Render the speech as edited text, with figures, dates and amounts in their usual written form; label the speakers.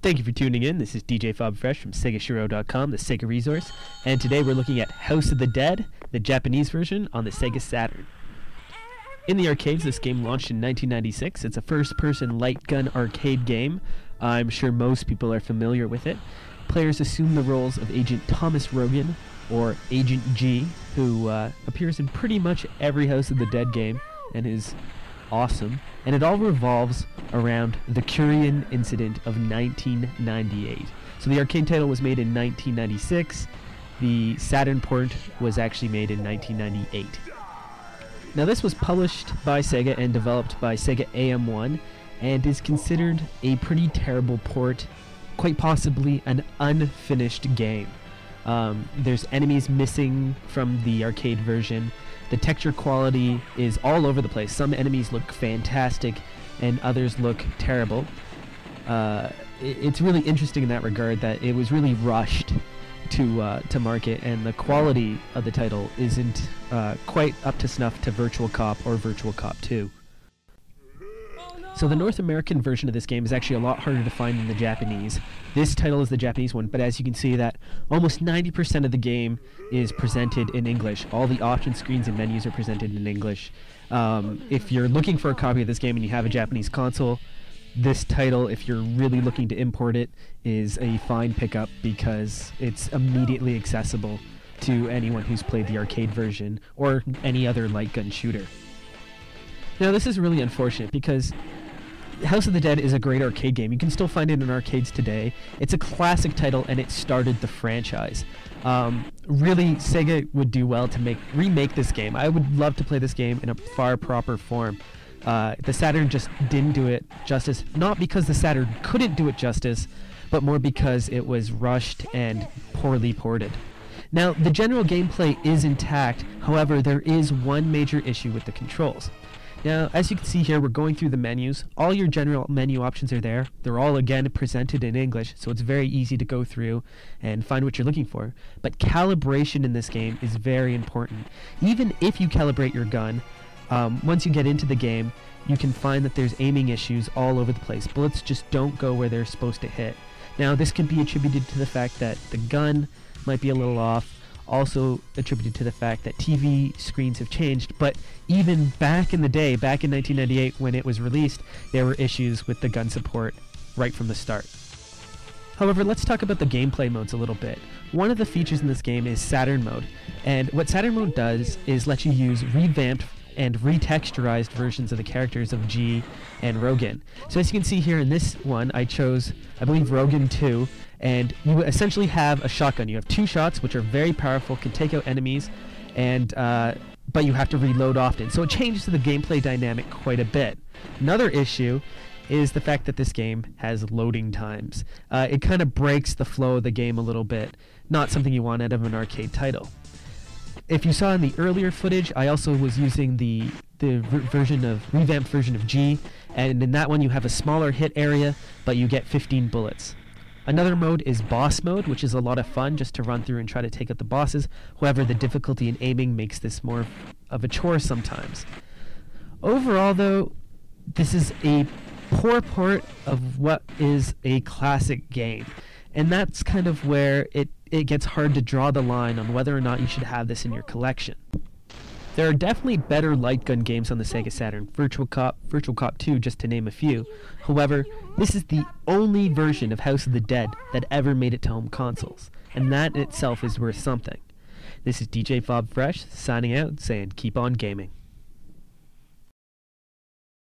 Speaker 1: Thank you for tuning in. This is DJ Fob Fresh from SegaShiro.com, the Sega resource, and today we're looking at House of the Dead, the Japanese version on the Sega Saturn. In the arcades, this game launched in 1996. It's a first-person light gun arcade game. I'm sure most people are familiar with it. Players assume the roles of Agent Thomas Rogan, or Agent G, who appears in pretty much every House of the Dead game and is awesome. And it all revolves around the Kurian incident of 1998. So the arcade title was made in 1996. The Saturn port was actually made in 1998. Now this was published by Sega and developed by Sega AM1 and is considered a pretty terrible port, quite possibly an unfinished game. There's enemies missing from the arcade version. The texture quality is all over the place. Some enemies look fantastic and others look terrible. It's really interesting in that regard that it was really rushed to market, and the quality of the title isn't quite up to snuff to Virtual Cop or Virtual Cop 2. So the North American version of this game is actually a lot harder to find than the Japanese. This title is the Japanese one, but as you can see that almost 90% of the game is presented in English. All the option screens and menus are presented in English. If you're looking for a copy of this game and you have a Japanese console, this title, if you're really looking to import it, is a fine pickup because it's immediately accessible to anyone who's played the arcade version or any other light gun shooter. Now this is really unfortunate because House of the Dead is a great arcade game. You can still find it in arcades today. It's a classic title and it started the franchise. Really, Sega would do well to remake this game. I would love to play this game in a far proper form. The Saturn just didn't do it justice, not because the Saturn couldn't do it justice, but more because it was rushed and poorly ported. Now, the general gameplay is intact, however, there is one major issue with the controls. Now, as you can see here, we're going through the menus. All your general menu options are there. They're all, again, presented in English, so it's very easy to go through and find what you're looking for. But calibration in this game is very important. Even if you calibrate your gun, once you get into the game, you can find that there's aiming issues all over the place. Bullets just don't go where they're supposed to hit. Now, this can be attributed to the fact that the gun might be a little off, also attributed to the fact that TV screens have changed, but even back in the day, back in 1998 when it was released, there were issues with the gun support right from the start. However, let's talk about the gameplay modes a little bit. One of the features in this game is Saturn mode, and what Saturn mode does is let you use revamped and retexturized versions of the characters of G and Rogan. So as you can see here in this one, I chose, I believe, Rogan 2, and you essentially have a shotgun. You have two shots, which are very powerful, can take out enemies, and but you have to reload often. So it changes the gameplay dynamic quite a bit. Another issue is the fact that this game has loading times. It kind of breaks the flow of the game a little bit. Not something you want out of an arcade title. If you saw in the earlier footage, I also was using the revamped version of G, and in that one you have a smaller hit area, but you get 15 bullets. Another mode is boss mode, which is a lot of fun just to run through and try to take out the bosses. However, the difficulty in aiming makes this more of a chore sometimes. Overall, though, this is a poor port of what is a classic game, and that's kind of where it gets hard to draw the line on whether or not you should have this in your collection. There are definitely better light gun games on the Sega Saturn, Virtual Cop 2, just to name a few. However, this is the only version of House of the Dead that ever made it to home consoles, and that in itself is worth something. This is DJ Fob Fresh, signing out, saying keep on gaming.